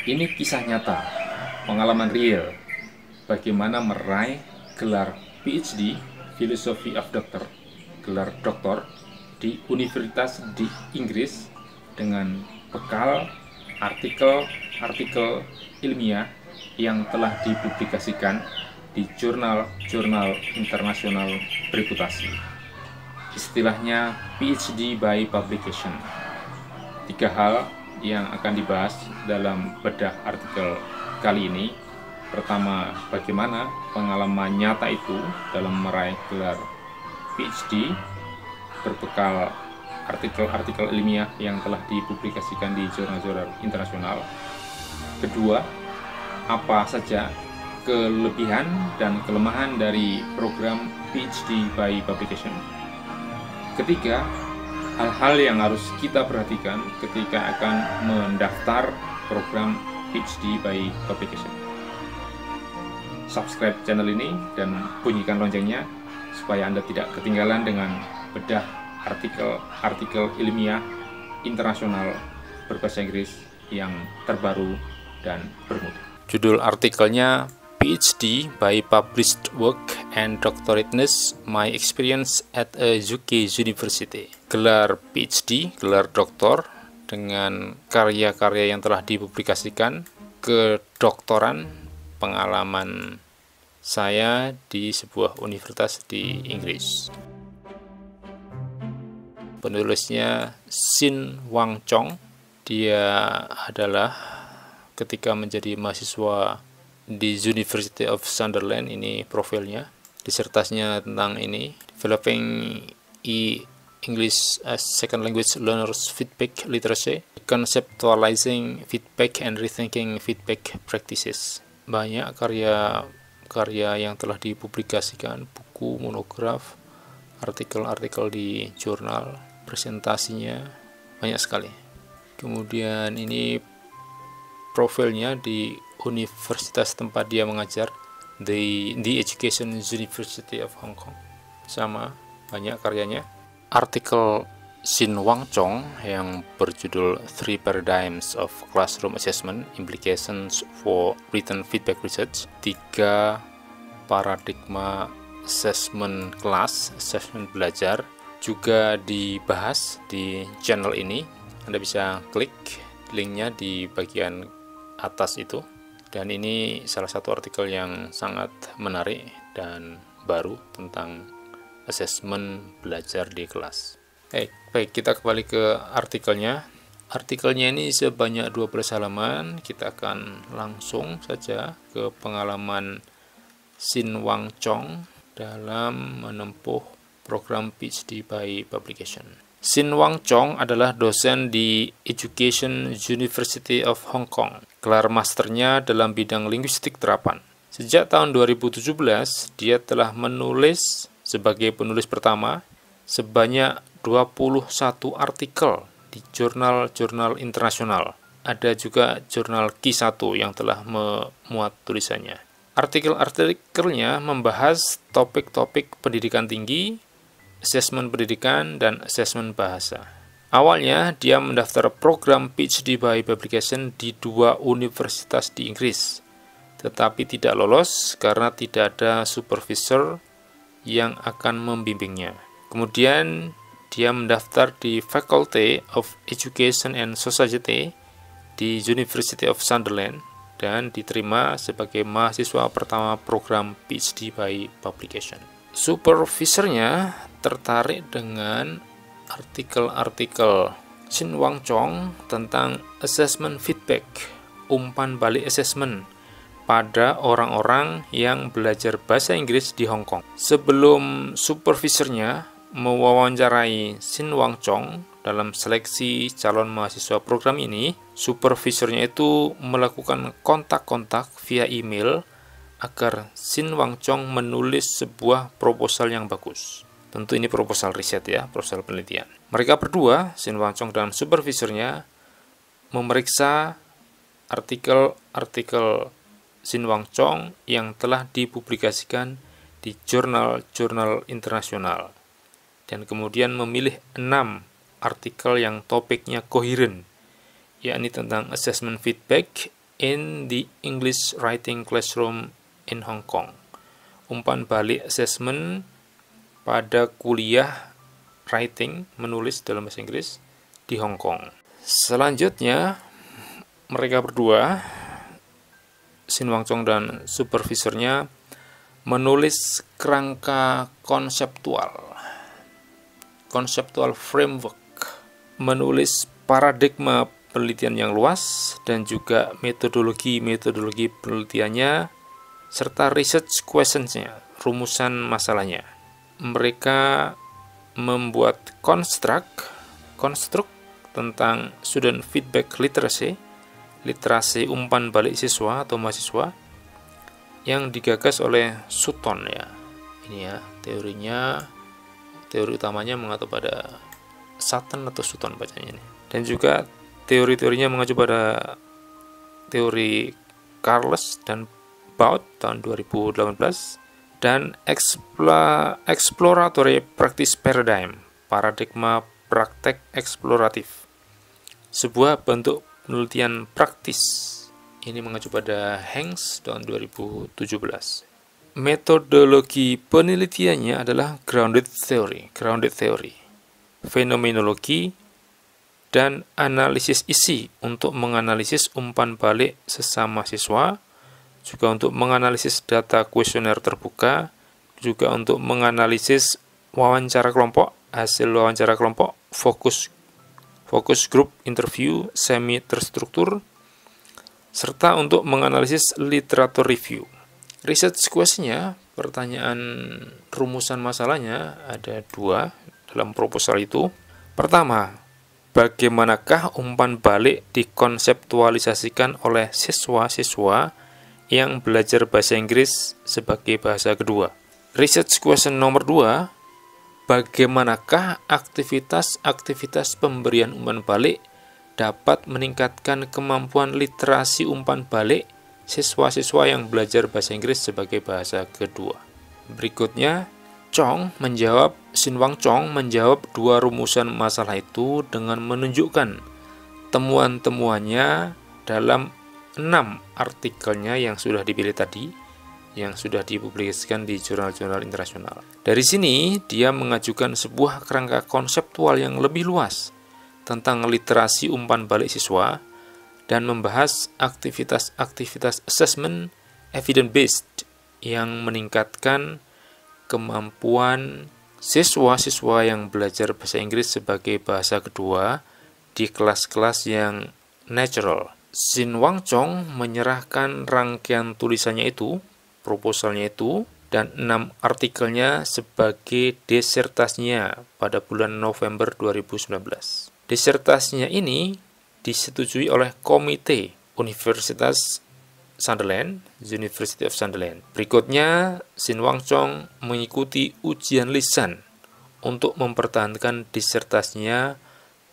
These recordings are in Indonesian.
Ini kisah nyata, pengalaman real, bagaimana meraih gelar PhD, Philosophy of Doctor, gelar doktor di universitas di Inggris dengan bekal artikel-artikel ilmiah yang telah dipublikasikan di jurnal-jurnal internasional bereputasi. Istilahnya PhD by publication. 3 hal yang akan dibahas dalam bedah artikel kali ini. Pertama, bagaimana pengalaman nyata itu dalam meraih gelar PhD berbekal artikel-artikel ilmiah yang telah dipublikasikan di jurnal-jurnal internasional. Kedua, apa saja kelebihan dan kelemahan dari program PhD by publication. Ketiga, hal-hal yang harus kita perhatikan ketika akan mendaftar program PhD by publication. Subscribe channel ini dan bunyikan loncengnya supaya Anda tidak ketinggalan dengan bedah artikel-artikel ilmiah internasional berbahasa Inggris yang terbaru dan bermutu. Judul artikelnya PhD by Published Work and Doctorateness, My Experience at a UK University. Gelar PhD, gelar doktor dengan karya-karya yang telah dipublikasikan, kedoktoran, pengalaman saya di sebuah universitas di Inggris. Penulisnya Sin Wang Chong. Dia adalah ketika menjadi mahasiswa di University of Sunderland, ini profilnya. Disertasinya tentang ini, Developing English as Second Language Learners Feedback Literacy, Conceptualizing Feedback and Rethinking Feedback Practices. Banyak karya yang telah dipublikasikan, buku, monograf, artikel-artikel di jurnal, presentasinya banyak sekali. Kemudian ini profilnya di universitas tempat dia mengajar, The Education University of Hong Kong. Sama, banyak karyanya. Artikel Sin Wang Chong yang berjudul Three Paradigms of Classroom Assessment, Implications for Written Feedback Research, 3 paradigma assessment kelas, assessment belajar, juga dibahas di channel ini. Anda bisa klik linknya di bagian atas itu. Dan ini salah satu artikel yang sangat menarik dan baru tentang asesmen belajar di kelas. Baik, kita kembali ke artikelnya. Artikelnya ini sebanyak 12 halaman. Kita akan langsung saja ke pengalaman Sin Wang Chong dalam menempuh program PhD by publication. Sin Wang Chong adalah dosen di Education University of Hong Kong. Gelar masternya dalam bidang linguistik terapan. Sejak tahun 2017, dia telah menulis sebagai penulis pertama sebanyak 21 artikel di jurnal-jurnal internasional. Ada juga jurnal Q1 yang telah memuat tulisannya. Artikel-artikelnya membahas topik-topik pendidikan tinggi, asesmen pendidikan, dan asesmen bahasa. Awalnya, dia mendaftar program PhD by publication di 2 universitas di Inggris, tetapi tidak lolos karena tidak ada supervisor yang akan membimbingnya. Kemudian, dia mendaftar di Faculty of Education and Society di University of Sunderland dan diterima sebagai mahasiswa pertama program PhD by publication. Supervisornya tertarik dengan artikel-artikel Sin Wang Chong tentang assessment feedback, umpan balik assessment pada orang-orang yang belajar bahasa Inggris di Hong Kong. Sebelum supervisornya mewawancarai Sin Wang Chong dalam seleksi calon mahasiswa program ini, supervisornya itu melakukan kontak-kontak via email agar Sin Wang Chong menulis sebuah proposal yang bagus. Tentu ini proposal riset ya, proposal penelitian. Mereka berdua, Sin Wang Chong dan supervisornya, memeriksa artikel-artikel Sin Wang Chong yang telah dipublikasikan di jurnal-jurnal internasional. Dan kemudian memilih 6 artikel yang topiknya koheren, yakni tentang assessment feedback, in the English Writing Classroom in Hong Kong. Umpan balik assessment pada kuliah writing, menulis dalam bahasa Inggris di Hong Kong. Selanjutnya, mereka berdua, Shin Wang Chong dan supervisornya, menulis kerangka konseptual framework, menulis paradigma penelitian yang luas dan juga metodologi penelitiannya serta research questions-nya, rumusan masalahnya. Mereka membuat konstruk tentang student feedback literasi umpan balik siswa atau mahasiswa yang digagas oleh Sutton ya. Ini ya teori utamanya mengacu pada Sutton atau Sutton bacanya ini. Dan juga teori-teorinya mengacu pada teori Carles dan Baud tahun 2018 dan exploratory practice paradigm, paradigma praktek eksploratif, sebuah bentuk penelitian praktis. Ini mengacu pada Hanks tahun 2017. Metodologi penelitiannya adalah grounded theory, fenomenologi, dan analisis isi untuk menganalisis umpan balik sesama siswa, juga untuk menganalisis data kuesioner terbuka, juga untuk menganalisis wawancara kelompok, hasil wawancara kelompok, focus group interview semi terstruktur, serta untuk menganalisis literatur review. Research question-nya, pertanyaan rumusan masalahnya ada 2 dalam proposal itu. Pertama, bagaimanakah umpan balik dikonseptualisasikan oleh siswa-siswa yang belajar bahasa Inggris sebagai bahasa kedua? Research question nomor 2, bagaimanakah aktivitas-aktivitas pemberian umpan balik dapat meningkatkan kemampuan literasi umpan balik siswa-siswa yang belajar bahasa Inggris sebagai bahasa kedua? Berikutnya, Shin Wang Chong menjawab 2 rumusan masalah itu dengan menunjukkan temuan-temuannya dalam 6 artikelnya yang sudah dipilih tadi, yang sudah dipublikasikan di jurnal-jurnal internasional. Dari sini, dia mengajukan sebuah kerangka konseptual yang lebih luas tentang literasi umpan balik siswa dan membahas aktivitas-aktivitas assessment evidence-based yang meningkatkan kemampuan siswa-siswa yang belajar bahasa Inggris sebagai bahasa kedua di kelas-kelas yang natural. Shin Wang Chong menyerahkan rangkaian tulisannya itu, proposalnya itu, dan 6 artikelnya sebagai disertasinya pada bulan November 2019. Disertasinya ini disetujui oleh Komite University of Sunderland. Berikutnya, Shin Wang Chong mengikuti ujian lisan untuk mempertahankan disertasinya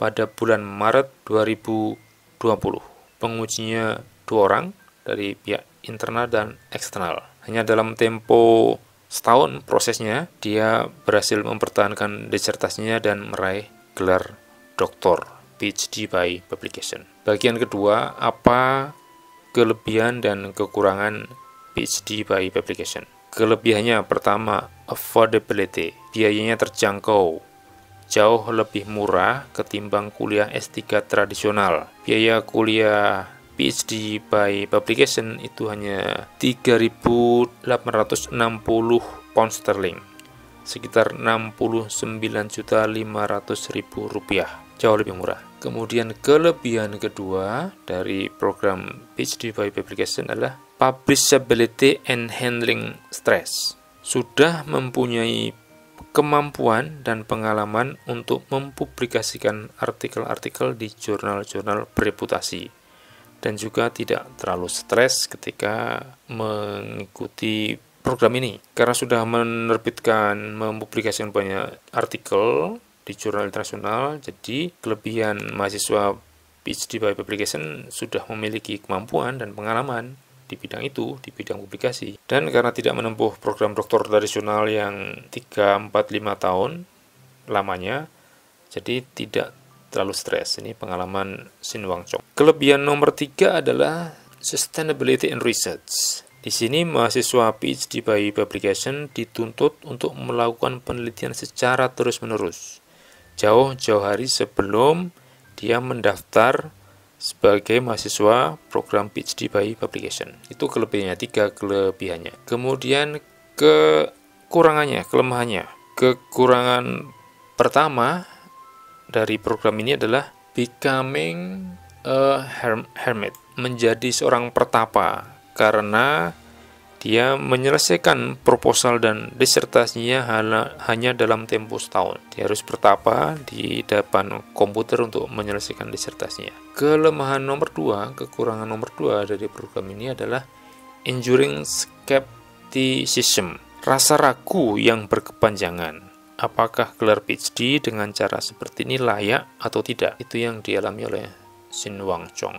pada bulan Maret 2020. Pengujinya 2 orang dari pihak internal dan eksternal. Hanya dalam tempo setahun prosesnya, dia berhasil mempertahankan disertasinya dan meraih gelar doktor, PhD by publication. Bagian kedua, apa kelebihan dan kekurangan PhD by publication? Kelebihannya pertama, affordability, biayanya terjangkau, jauh lebih murah ketimbang kuliah S3 tradisional. Biaya kuliah PhD by publication itu hanya 3.860 pound sterling, sekitar 69.500.000 rupiah, jauh lebih murah. Kemudian kelebihan kedua dari program PhD by publication adalah publishability and handling stress. Sudah mempunyai kemampuan dan pengalaman untuk mempublikasikan artikel-artikel di jurnal-jurnal bereputasi, dan juga tidak terlalu stres ketika mengikuti program ini, karena sudah mempublikasikan banyak artikel di jurnal internasional. Jadi kelebihan mahasiswa PhD by publication sudah memiliki kemampuan dan pengalaman di bidang itu, di bidang publikasi. Dan karena tidak menempuh program doktor tradisional yang 3, 4, 5 tahun lamanya, jadi tidak terlalu stres. Ini pengalaman Shin Wang Chong. Kelebihan nomor 3 adalah Sustainability in Research. Di sini mahasiswa PhD by Publication dituntut untuk melakukan penelitian secara terus-menerus, jauh-jauh hari sebelum dia mendaftar sebagai mahasiswa program PhD by Publication. Itu kelebihannya, 3 kelebihannya. Kemudian kekurangannya, kelemahannya. Kekurangan pertama dari program ini adalah becoming a hermit, menjadi seorang pertapa, karena dia menyelesaikan proposal dan disertasinya hanya dalam tempo setahun. Dia harus bertapa di depan komputer untuk menyelesaikan disertasinya. Kelemahan nomor 2, kekurangan nomor 2 dari program ini adalah enduring skepticism, rasa ragu yang berkepanjangan. Apakah gelar PhD dengan cara seperti ini layak atau tidak? Itu yang dialami oleh Shin Wang Chong.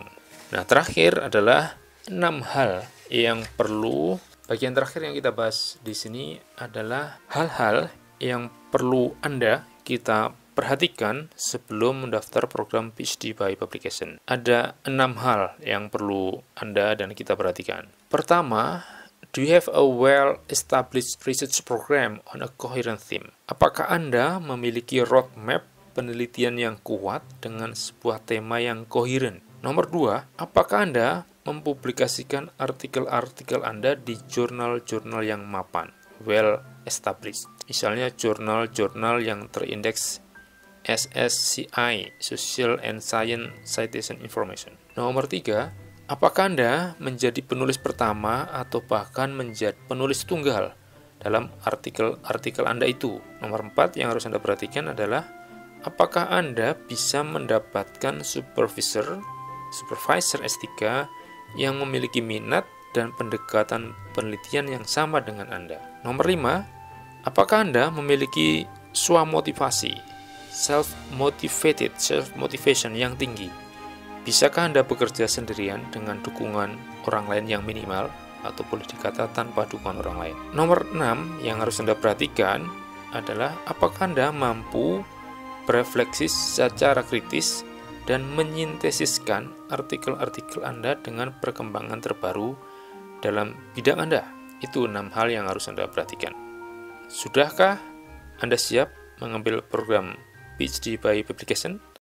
Nah, terakhir adalah 6 hal yang perlu. Bagian terakhir yang kita bahas di sini adalah hal-hal yang perlu kita perhatikan sebelum mendaftar program PhD by Publication. Ada 6 hal yang perlu Anda dan kita perhatikan. Pertama, do you have a well-established research program on a coherent theme? Apakah Anda memiliki roadmap penelitian yang kuat dengan sebuah tema yang koheren? Nomor 2, apakah Anda mempublikasikan artikel-artikel Anda di jurnal-jurnal yang mapan, well established. Misalnya jurnal-jurnal yang terindeks SSCI, Social and Science Citation Information. Nomor 3, apakah Anda menjadi penulis pertama atau bahkan menjadi penulis tunggal dalam artikel-artikel Anda itu? Nomor 4 yang harus Anda perhatikan adalah apakah Anda bisa mendapatkan supervisor S3 yang memiliki minat dan pendekatan penelitian yang sama dengan Anda. Nomor 5, apakah Anda memiliki swamotivasi, self-motivation yang tinggi? Bisakah Anda bekerja sendirian dengan dukungan orang lain yang minimal, atau boleh dikata tanpa dukungan orang lain? Nomor 6 yang harus Anda perhatikan adalah apakah Anda mampu berefleksi secara kritis dan menyintesiskan artikel-artikel Anda dengan perkembangan terbaru dalam bidang Anda. Itu 6 hal yang harus Anda perhatikan. Sudahkah Anda siap mengambil program PhD by Publication?